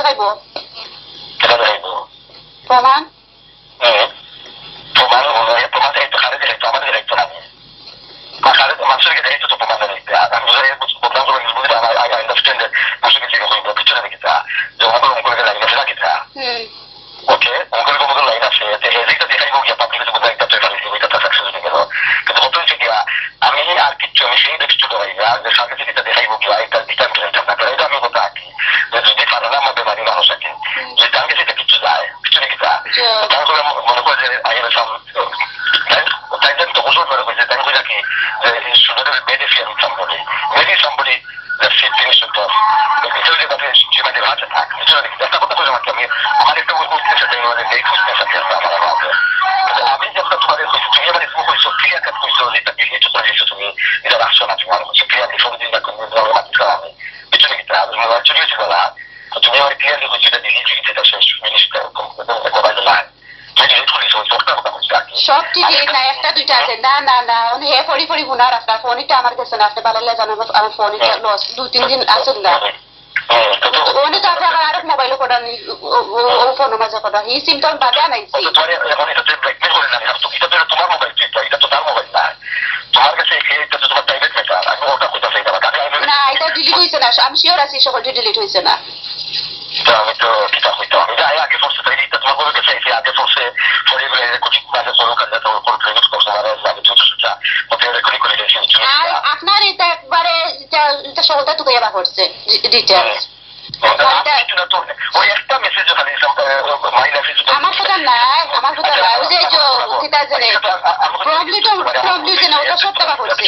দেখাইব কেটা দেখাইব প্রমাণ প্রমাণ প্রমাণ দেখাইতো খারে দেখাইতো আমাদের দেখাইতো না খারে মানুষেরকে দেখাইতো তো প্রমাণ দেখাইতে আমি বদনাম করে বুঝতে আই আন্ডারস্ট্যান্ড মানুষকে ঠিক হইব পিছনে দেখিতা যে আমাদের অঙ্কলকে লাইন আছে রাখিতা ওকে অঙ্কলকে মতো লাইন আছে হেজিটা দেখাইব গিয়া পাবলিকের মধ্যে একটা পেপার লিখে এটা সাকসেস হয়ে গেল কিন্তু হতো হচ্ছে গিয়া আমি আর কিচ্ছু আমি সেই দেখছি তো ভাই যে সামনে যেটা দেখাইব গিয়া এটা দিতাম না করে এটা আমি কথা আঁকি যে যদি পারে না আমার বেমারি মানুষ আছে যে তার কাছে এটা কিচ্ছু যায় পিছনে কিতা তারপরে মনে করে যে আই হ্যাভ সাম তাই জন্য তো ওষুধ মনে করছে তাই বুঝা কি শুধু medicine somebody that she finished with us. Because that is she might have heart attack. That's not what I'm saying. আমার একটা বই বলতে সেটা মানে এই খুশিটা আছে আমার আছে আমি যখন তোমাদের তুমি মানে তুমি কইছো ক্রিয়া কাজ কইছো যেটা বিলি তো কইছো তুমি এটা রাখছো না তুমি আমার ক্রিয়া দিয়ে সবদিন না কোন ধরনের মাত্রা আমি পিছনে কি তার মানে চলে গেছে বলা তুমি আমার ক্রিয়া দিয়ে যেটা বিলি যেটা সেটা শেষ মিনিস্টার কোন করাই না সব ঠিক না একটা দুইটা আছে না না না উনি হে ফড়ি ফড়ি গুনার আপনার ফোনটা আমার কাছে না আপনি ভালো লাগে জানেন আমার ফোনটা লস 2-3 দিন আসুন না উনি তো আপনার আরেক মোবাইল করা ও ফোন মাঝে করা এই সিমটম বাদে আনাইছি তোমার মোবাইল এটা তো তার মোবাইল না তোমার কাছে এটা তো তোমার প্রাইভেট ম্যাটার আমি ওটা কইতা চাই না এটা ডিলিট হইছে না আমি শিওর আছি সকলটা ডিলিট হইছে না আমি তো কিতা হইতো আমি আগে ফোর্সে তাই এটা তোমার বলে গেছে আগে ফোর্সে ফরে বলে কোচিং ক্লাসে পড়ো কাজে তো কোন প্রেমিক কোর্স আমার আমি তো সুচা ওতে রেকর্ডিং করে দিয়েছি আর আপনার এটা একবারে এটা সকলটা তো কইবা করছে ডিটেইলস ওই একটা মেসেজ ওখানে আমার কথা নাই ওই যে কিতা জানে প্রবলেম ওটা সব টাকা করছে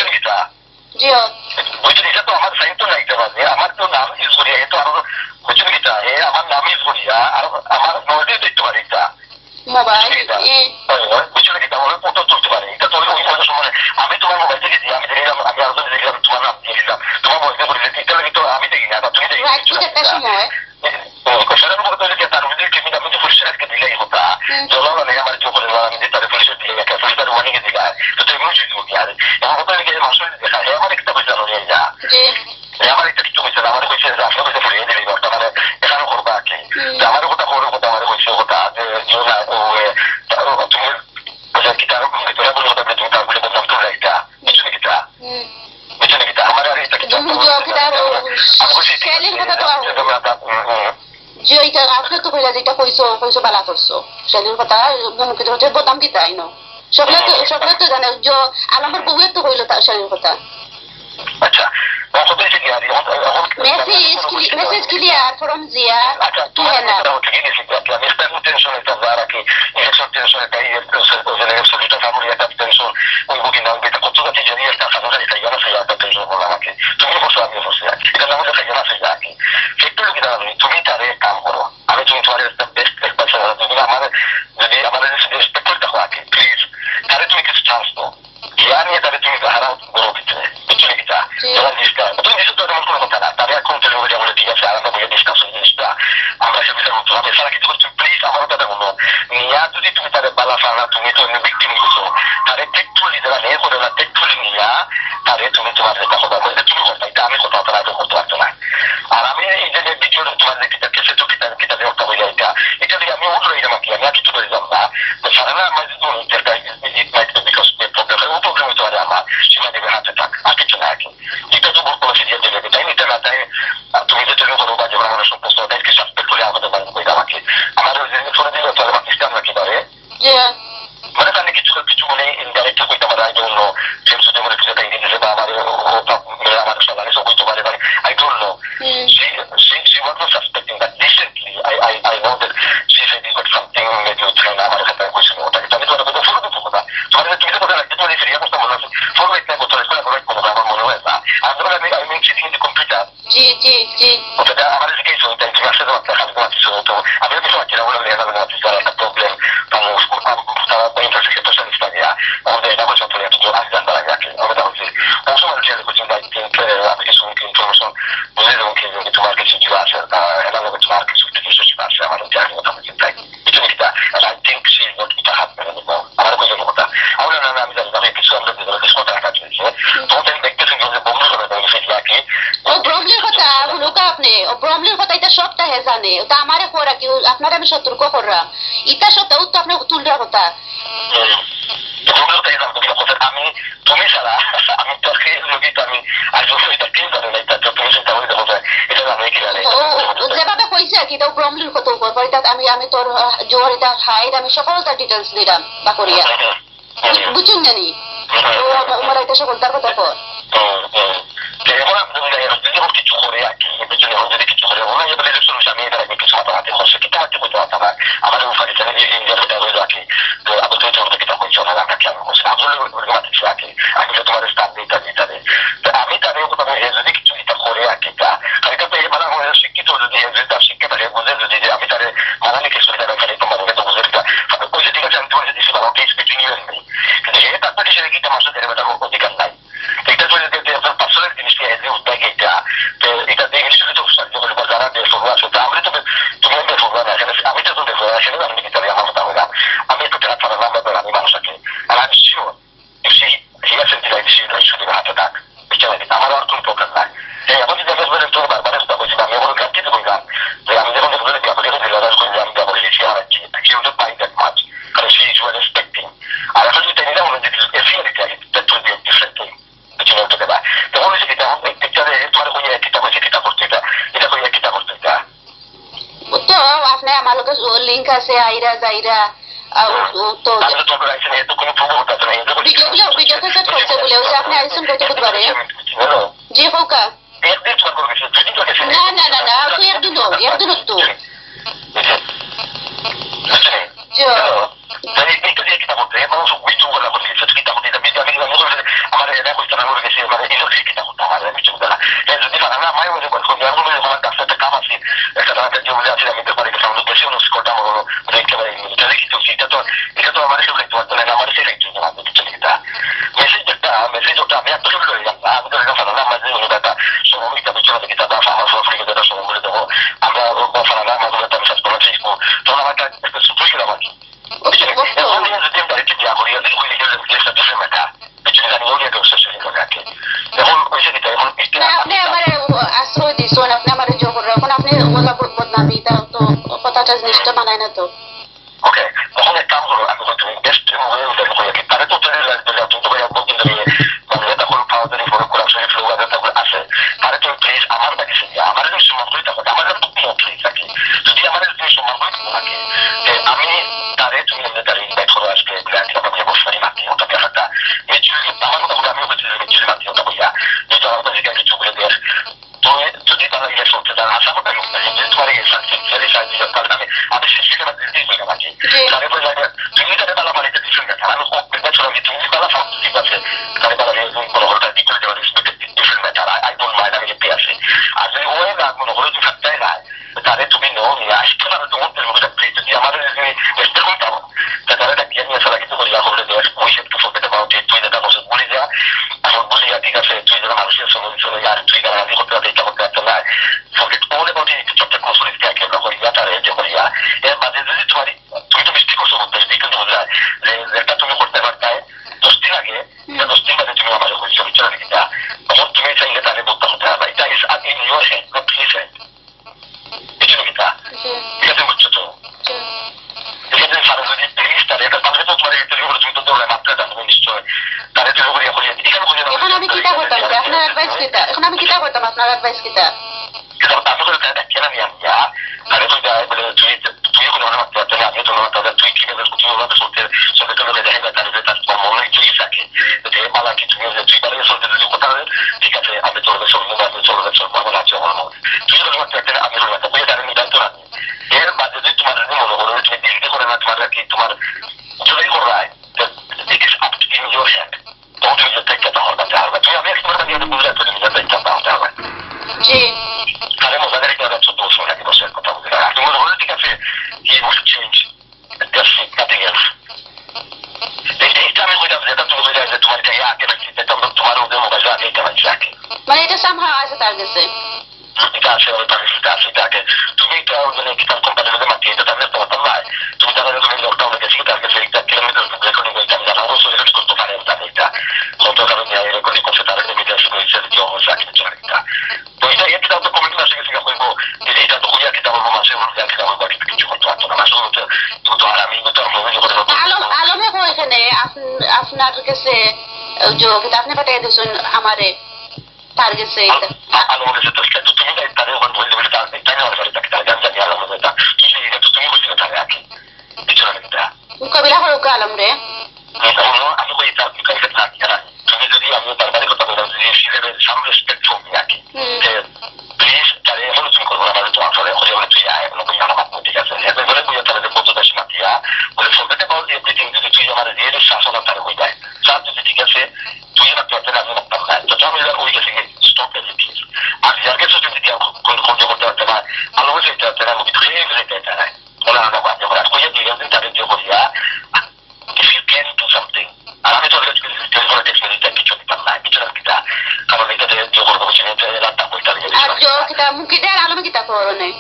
জিও বুঝলি এটা তো আমার সাইন তো নাইতে পারে আমার তো নাম ইউজ করি এ তো আরো বুঝলি কিটা আমার নাম ইউজ করি আর আমার নোটে দিতে পারি এটা মোবাইল বুঝলি কিটা আমার ফটো তুলতে পারে এটা তো ওই সময় আমি তোমার মোবাইল থেকে দিই আমি দেখলাম আমি আরো দেখলাম তোমার নাম দিয়ে দিলাম তোমার মোবাইল করে দিতে এটা তো আমি দেখি না তুমি দেখি একটা সময় কোশ্চেনের মধ্যে যে তার মধ্যে কেমন আমি তো পুলিশের আজকে দিলেই হতা জলো মানে আমার যে করে আমি যে তার পুলিশের দিয়ে একটা পুলিশের ওয়ার্নিং এ দিলা তো তুমি বুঝি তুমি আর আমার কথা কি মাসুল দেখা আমার একটা পয়সা নিয়ে যা জি আমার একটা কিছু কইছে আমার কইছে আপনার কাছে ফুরিয়ে দিলি বর্তমানে এখানে করবা কি আমার কথা আমার কইছে কথা যে জোনা ও তুমি বুঝা কি তার মধ্যে তোরা বলো তবে তুমি তার বলে বলতে একটা কিছু কিটা বুঝলি কিটা আমার আর এটা কিছু আমি কইছি সেলিং কথা তো যে এটা আপনি তো কইলা যেটা কইছো বালা করছো সেলিং কথা মুখে ধরতে বদনাম দিতে আইনো সকলে তো জানে যে আলমের বউয়ের তো কইলো তার সেলিং কথা আচ্ছা message clear from Zia to Hena তুমি তারে কাম করো আমি তুমি তোমার বেস্ট তুমি আমার যদি আমাদের রেসপেক্ট করতে হয় প্লিজ তারে তুমি কিছু চান্স দাও ইয়া নিয়ে তারে তুমি হারাও বড় ভিতরে বুঝলি কিটা যারা জিনিসটা তুমি জিনিস তো এমন কোনো কথা না তারে এখন টেলিভিশনে আমরা ঠিক আছে আলাদা বলে ডিসকাস জিনিসটা আমরা সেটা মতো হবে সারা কিছু করছো প্লিজ আমার কথা বলো নিয়া যদি তুমি তারে বালা ফানা তুমি তো এমনি ভিক্টিম হইছো তারে টেকফুলি যারা নিয়ে করে না টেকফুলি নিয়া তারে তুমি তোমার যেটা কথা বলতে তুমি করতে এটা আমি কথা বলতে আগে করতে পারতো না আর আমি এই যে ভিডিওটা তোমার যে কিতা কেসে তো কিতা ব্যবস্থা হয়ে যায় এটা দিয়ে আমি ওগুলো এই আমাকে আমি আর কিছু করে যাব না তো সারা না আমার যেটা it might be because problem ও প্রবলেম হতে পারে আমার সীমা দেবে হাতে থাক আর কিছু না আর কি এটা তো বলতে পারছি যে দেবে তাই নিতে না তাই তুমি যে তুমি করো বা যেমন আমার সমস্ত তাইকে সাসপেক্ট করে আমাদের বাড়ি কইটা আমাকে আমার যে ফোনে দিলে তো আমার সিস্টেম রাখি পারে মানে তাহলে কিছু মানে ইনডাইরেক্ট কইতে পারে আই ডোন্ট নো সেম সুদে মনে কিছু তাই দিতে বা আমার আমার সবাই সব কইতে পারে I don't know she was not suspecting that recently I know that she said he got something maybe with train আমার সাথে কইছিল ওটা আমি তো কথা ফলো করতে কথা তোমাদের তুমি তো কথা লাগতে তোমাদের ফিরিয়া করতে মনে আছে ফলো ইট না করতে করে করে কথা আমার মনে হয় না আর যখন আমি চিটিং ইন দ্য কম্পিউটার জি ওটা আমার যে কিছু তাই তুমি আসলে তোমার কাছে কথা ছিল তো আমি কিছু আছি না বলে না না একটা প্রবলেম তারা ইন্টারসেক্ট তো সাথে দিয়া আমাদের এটা বলতে হবে তো আজ জানতে লাগে আমরা হচ্ছে also want to share with you I think আমি কিছু ইনফরমেশন বুঝে দেবো কি তোমার কাছে কি আছে এটা লোক তোমার কাছে কিছু আছে আমার জানি কথা বলতে চাই এটা কিটা I think she is not এটা হাত মেরে দেবো আমার কিছু কথা আমরা না আমি জানি না কিছু আমরা কিছু কথা রাখা চলছে তো তাই দেখতেছি যে বন্ধু করে দেবো সেটা কি ও প্রবলেম কথা বলো করুকা আপনি ব্রহ্মলির কথা এটা সবটা হে জানে ওটা আমারে করা কি আপনার আমি সতর্ক করলাম এটা সবটা তো আপনি তুলরা কথা আমি তুমি ছাড়া আমি তোর লোকই তো আমি আজ এটা কেউ জানে না এটা তুমি চিন্তা করে দেখো এটা আমি কি জানি যেভাবে কইছে কি তো ব্রহ্মলির কথা উপর এটা আমি তোর জোর এটা হাইট আমি সকলটা ডিটেলস দিলাম বা করিয়া বুঝুন জানি আমার এটা সকল তার কথা কর কিছু করে আর কি যদি কিছু করে ওরা বলে আমি এবার কিছু মাতামাতি করছে কিন্তু হাতে করতে পারতাম না আমার ইন্ডিয়ার হয়ে রাখি তো আবার তুই যখন থেকে তখন চলে রাখা কেমন করছে আসলে মাতিছি রাখি আমি তো তোমার স্টাফ দিতে দিতে তো আমি তাদের যদি কিছু এটা করে আর কি এটা তো এই মানা হয়ে শিক্ষিত যদি তার শিক্ষা থাকে বুঝে যদি যে আমি তাদের মানানি কিছু এটা খালি তোমার তো বুঝে বুঝে ঠিক আছে আমি তোমার যদি শুধু আমাকে এক্সপেক্টিং নেই কিন্তু এই তারপরে সেটা গীতা মাসে দেবে তার অধিকার নাই এটা যদি আপনার পার্সোনাল জিনিসটা এসে উদ্যোগ এটা তো এটা দেখে তো যারা বেফরুয়া আছে আমরা তো তুমি বেফরুয়া না আমি তো বেফরুয়া সেটা আমি কি আমার কথা বললাম আমি একটু টাকা ফারালাম আমি মানুষটাকে আর আমি শিওর ঠিক আছে শুধু হাতে থাক আমার আর কোন প্রকার নাই এখন যদি তোর বারবার আমি এখন গ্রান্টিতে বললাম যে আমি যখন আমি ব্যবহার দিচ্ছি হারাচ্ছি পাই দ্যাট মাছ কারণ সে ইজ এক্সপেক্টিং আর এখন যদি তাই নিলাম ডিফারেন্ট থিং তখন হয়েছে কিটা তোমার কইয়া কিতা করছে কিতা করছে এটা কইয়া কিতা করছে তো আপনি আমার লোক লিঙ্ক আছে আইরা যাইরা তো ভিডিও ক্যাসেট করছে বলে ওই যে আপনি আইসুন কইতে বুধবারে জি হোকা না না না না তুই একদিন তো জি আমার এটা করতে আমার গেছে মানে ইলেকট্রিক কিনা করতে আমার কিছু না যদি না মাই মনে করছি আমার কাছে একটা কাম আছে একটা রাতে যে বলে আছে আমি তো পারি সামনে বেশি অনুষ্ঠ করতে আমার হলো একেবারে এটা তো আমার সেটা করতে না আমার সেটা কিছু না কিছু না মেসেজ ওটা আমি এত শুরু করে গেলাম আমি তো এটা ফালা মাঝে হলো দাদা সময় কিছু না কিতা দাফা আমার ফ্রি দাদা সময় বলে দেবো আমরা ফালা মাঝে আমি সার্চ করা চাইব তখন আমার একটা সুপার ছিল আমার যদি ডাইরেক্টলি যা করি যদি কই লিখে লেখা ডিফারেন্ট ম্যাটার আপনি আমার আশ্রয় দিচ্ছেন আপনি আমার জোর এখন আপনি বদনামি তো কথাটা জিনিসটা মানায় না তো ওকে তখন এক কাম করো আমি তুমি বেস্ট তারে তো তখন ফাউন্ডারি ফলো করা ফ্লো আছে তারে তো প্লিজ আমার কাছে আমার সম্মান করে থাকো আমার প্লিজ থাকি যদি আমার সম্মান করে থাকে আমি তারে তুমি তার ইনভাইট করে আসবে বসবারি মাতি ওটা ব্যাপারটা আমার কথা আমিও বলছি মাতি ওটা বইয়া যেহেতু আমার কাছে কিছু বলে দেয় তুমি যদি তারা ইয়ে শুনতে তার আশা করতে তোমার আমি সেটা মাঝে তারে বলে তুমি তাদের তালা বাড়িতে দিচ্ছেন না আমি তুমি তালা ঠিক আছে তারে তারা কোনো হলটা দিতে different matter I don't mind আমি যেতে আসি আর যদি ওই না কোনো হলে তুমি থাকতেই না তারে তুমি নো নিয়ে আসতে পারো তোমার যদি আমাদের চেষ্টা করতাম তারা একটা জ্ঞান নিয়ে ছাড়া কিন্তু বলিয়া হলে ওই সে একটু ফোকেতে পাও তুই যেটা বসে বলি যা এখন বলিয়া ঠিক আছে তুই যারা মানুষের সময় চলে যা তুই যারা রাজি করতে পারতে এটা করতে পারতো না ফোকেট ওলে বলতে চোখটা কসরিত কে আমরা করিয়া তারা যে করিয়া এর মাঝে যদি তোমার তুমি তো মিষ্টি করছো বলতে কিন্তু বোঝা যে একটা তুমি করতে পারতে 10 দিন আগে 10 দিন বাদে তুমি আমার হয়েছে চলে কিনা তখন তুমি চাইলে তাহলে বলতে হতে হবে এটা ইস in your hand not his hand বুঝছো কিনা এটা বুঝছো তো এখানে সারা যদি প্লিজ তাহলে এটা তাহলে তো তোমার একটা তুমি তো দৌড়ে মাত্রা জানবো নিশ্চয় তাহলে তো করিয়া করিয়া এখন আমি কিতা করতাম আপনার অ্যাডভাইস কিতা এখন আমি কিতা করতাম আপনার অ্যাডভাইস কিতা আমি করে তাই কেন আমি তাহলে তুই যাই বলে তুই কোনো মাত্রা তাহলে আমি তো তাহলে তুই কিভাবে তুই ওভাবে চলতে চলতে চলে দেখা তাহলে তার মনে চুই থাকে যে মালা কি তুমি তুই তাহলে চলতে যদি কথা ঠিক আছে আমি চলবে চলবো আমি চলবে চলবো না চলবো তুই কোনো মাত্রা আমি কোনো মাত্রা বলে তাহলে নিদান্ত না এর মাঝে যদি তোমার মনে করো তুমি দিল্লি করে না তোমার কি তোমার জোরাই করা it is up in your hand তখন তুমি যে দায়িত্বটা হতে হবে তুমি আমি একবার নিয়ে বুঝলে তুমি নিজের দায়িত্বটা হতে হবে জি তাহলে মজাদার একটা 14 বছর আগে বছর কথা বলতে আপনি মনে হলে ঠিক আছে he will change just nothing else এটা আমি কইতাম যেটা তুমি কইলা যে তোমার এটা আগে রাখছি এটা তোমার ওদের মোবাইল আগে এটা রাখছি মানে এটা সামহাও আছে তার কাছে এটা আছে ওই পাকিস্তান আছে তাকে তুমি এটা মানে কিতাব কোম্পানিতে মাটি এটা তাহলে তো না তুমি তাহলে তুমি লকডাউন গেছি তার কাছে 1 কিলোমিটার রেকর্ডিং করতে আমি জানা বসে রেকর্ড করতে পারে না এটা কত কারণে রেকর্ডিং করতে তার কাছে মিডিয়া শুরু হয়েছে যে অবস্থা কিছু একটা তো এটা তো কমিটি কাছে গেছে কইব এটা তো হইয়া কিতা বলবো মাসে হইয়া কিতা বলবো কিছু করতে পারতো না আসলে তো আর আমি তো মোবাইল করে আলমে কো এখানে আপনার কাছে যে আপনি পাঠিয়ে দিয়েছেন আমারে তার কাছে আলম কাছে তো তুমি তারে ওখানে বলে দেবে তার তাই না বলে তাকে তার গান জানি আলম এটা তুমি এটা তো তুমি বলছিলে তাকে আগে কিছু না কিতা কবিলা হলো আলম রে আমি কই তার কি কাছে না কিনা তুমি যদি আমি তার বাড়ি কথা বললাম যে সিলেবের সাম রেসপেক্ট ফর মি আকি যে প্লিজ তারে হলো তুমি করবো আমাদের তো আসলে হয়ে হলে তুই আয় কোনো কই আমার ঠিক আছে এবার বলে কই তারে যে কত দেশ মাতিয়া বলে ফরগেট অ্যাবাউট এভরিথিং যদি তুই আমার রিয়েল শাসন তারে হই যায় সাথ যদি ঠিক আছে তুই না তুই তারে আমি না তো আমি ওই কাছে স্টপ এভরিথিং আর যার কাছে যদি কোন করতে পারতে না আলো হয়ে যেতে তারা আমি খেয়ে যেতে তারা বলে না বাবা যখন কই দিয়ে দিন তারে যে করিয়া if you can do something আর আমি তো টেলিফোনে টেক্সট মেসেজটা কিছু দিতাম না কিছু না কিতা কারণ এটাতে যে করবো সেটা রাতটা কইটা লাগে আর যে কিতা মুখে দেয় আলমে কিতা করো নাই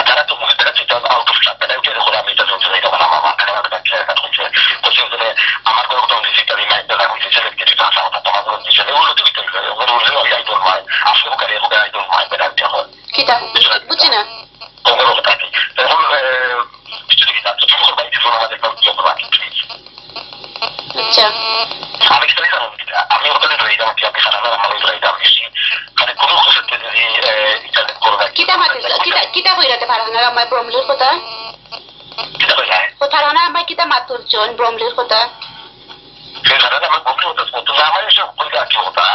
তারা তো মুখে দেখা চিন্তা আউট অফ শাট তারা উঠে দেখো আমি এটা চলছে এটা বলা মামা কেন আমার কাছে এটা করছে বলছে যে আমার কোনো কোনো ডিজিটাল রিমাইন্ডার রাখুন যে সেটা কিছু কাজ হবে তোমার কোনো কিছু নেই ওগুলো তুমি তৈরি করে ওগুলো আই ডোন্ট মাইন্ড আসলে ওখানে ওখানে আই ডোন্ট মাইন্ড বেটা দেখো কিতা বুঝছি না ওগুলো কথা কি তখন কিছু কি তার তুমি করবা কিছু আমাদের কাছে জব রাখি প্লিজ আচ্ছা আমি কি জানি না আমি ওখানে রই যাচ্ছি আমি সারা আমি রই যাচ্ছি মানে কোনো ক্ষেত্রে যদি এটা করবা কিতা মাতে কিতা কইরাতে পারো না আমার ব্রহ্মলির কথা কিতা কইলা কথা না আমার কিতা মাতুল জন ব্রহ্মলির কথা সেই সারা আমার বলতে হতো তো না আমার এসব কইলা কি হতা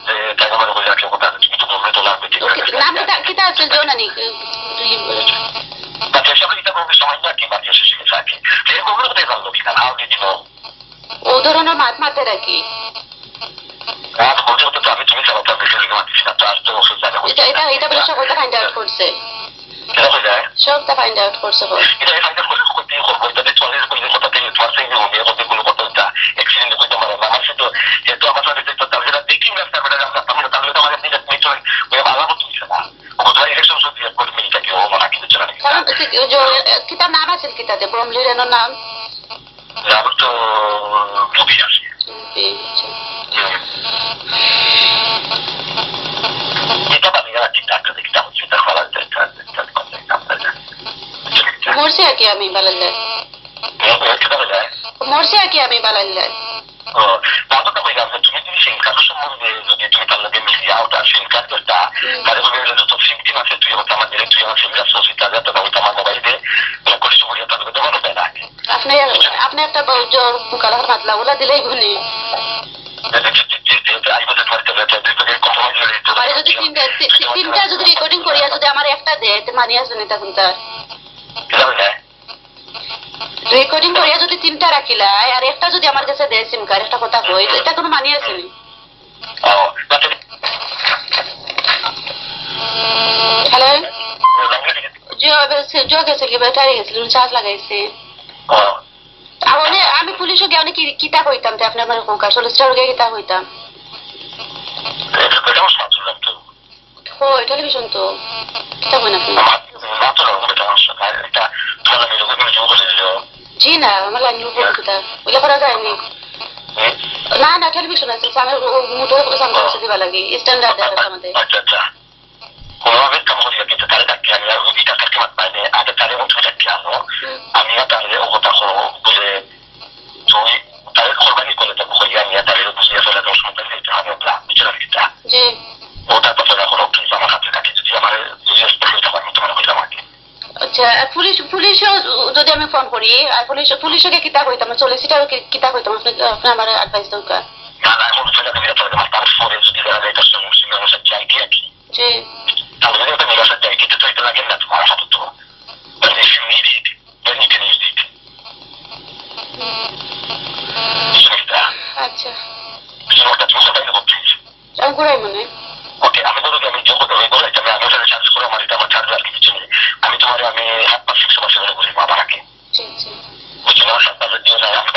যে তাই আমার কইলা কি হতা তুমি তো বলতে তো লাগবে ঠিক আছে নাম কিতা আছে জন আনি বাকি সব এটা বলতে সময় না কি বাকি শেষে থাকে এই বলতে তো ভালো কি না হাউ ডিড ইউ নো ও ধরনের মাতে রাখি আর বলতে হতো তো আমি তুমি চালাতে বেশি লিখে মারছি না তো আর তো ওষুধ জানা এটা বলে সকলটা ফাইন্ড আউট করছে এটা হয়ে যায় সবটা ফাইন্ড আউট করছে এটা ফাইন্ড আউট করতে করবো এটা চলে কইলে কথা থেকে তোমার সঙ্গে হবে ওতে কোনো কথা না অ্যাক্সিডেন্ট কইতে পারে না আমার তো যেহেতু আমার সাথে দেখতে তাহলে দেখি না তাহলে আমরা তাহলে তো আমাদের নিজে মিট হয় ওই ভালো হতো না ও তো ইলেকশন শুধু করে মিটা কি ও মানা কিছু চলে না কারণ কিতাব নাম আছে কিতাবে ব্রহ্মলির নাম নাম তো কবি আছে এটা বাকি আর ঠিক ঠাক করে কিতাব চিন্তা করা যায় মরছে কি আমি বালাল্লাহ মরছে কি আমি বালাল্লাহ ও তাহলে তো কইলাম যে তুমি যদি সিম কার্ড সম্বন্ধে যদি তুমি তার লগে মিলিয়ে আউটা সিম কার্ডটা তাহলে বলে যত সিম টিম আছে তুই হতে আমার তুই আমার সিম কার্ড সোসি তাহলে তো ওটা আমার মোবাইলে করিস বলে তাহলে তো ভালো পেলা আপনি একটা জোর বুকালার মাতলা ওলা দিলেই গুনি আমার যদি তিনটা যদি রেকর্ডিং করিয়া যদি আমার একটা দেয় মানি আসবে না তখন তার রেকর্ডিং করিয়া যদি তিনটা রাখিলাই আর একটা যদি আমার কাছে দেয় সিম কার্ড একটা কথা কই এটা কোনো মানি আছে নি হ্যালো জো গেছে কি বেটারি গেছিল চার্জ লাগাইছে আমি পুলিশও গিয়ে অনেক কিতা কইতাম যে আপনি আমার কোকা 40 টাকা গিয়ে কিতা কইতাম ও টেলিভিশন তো কিতা কই না জি না আমার লাইন উপর কিতা ওইলা করা যায়নি না না টেলিভিশন আছে আমি মোটর করে সামনে বসে দিবা লাগি স্ট্যান্ডার্ড আছে আমাদের আচ্ছা আচ্ছা কোনোভাবে কাম করি কিন্তু তারে ডাকি আমি আর ওইটা কাকে মাত পাইনি আগে তারে উঠে ডাকি আমি তারে ও কথা বলে তুই তারে কোরবানি করলে তো কইয়া নিয়ে তারে বুঝিয়ে ফেলে তো সময় দিতে হবে না বিচার কিটা জি ওটা তো তারা হলো প্লিজ আমার হাতে কাটি যদি আমার বুঝিয়ে ফেলে তো আমি তোমার কইলাম আগে আচ্ছা পুলিশও যদি আমি ফোন করি আর পুলিশকে কিতা কইতাম 40 টাকা কিতা কইতাম আপনি আমার অ্যাডভাইস দরকার না না এখন ফেলে তুমি তাহলে আমার তার ফোনে যদি দেখা যায় তার সঙ্গে সিঙ্গার সাথে যাই কি আছে জি তাহলে যদি আপনি নিরাশা যাই কিন্তু তো এটা লাগে না তোমার হাতে তো but if you need it then you can use it আচ্ছা ওটা তুমি সবাই দেবো প্লিজ আমি ঘুরাই মনে ওকে আমি বলবো আমি যোগ করবো আমি বলে আমি ওখানে চার্জ করে আমার এটা আমার চার্জ আর কিছু নেই আমি তোমার আমি 7 মাস 6 মাসের ঘুরে ঘুরে আবার রাখি জি জি বুঝছি না 7 মাসের জন্য আমি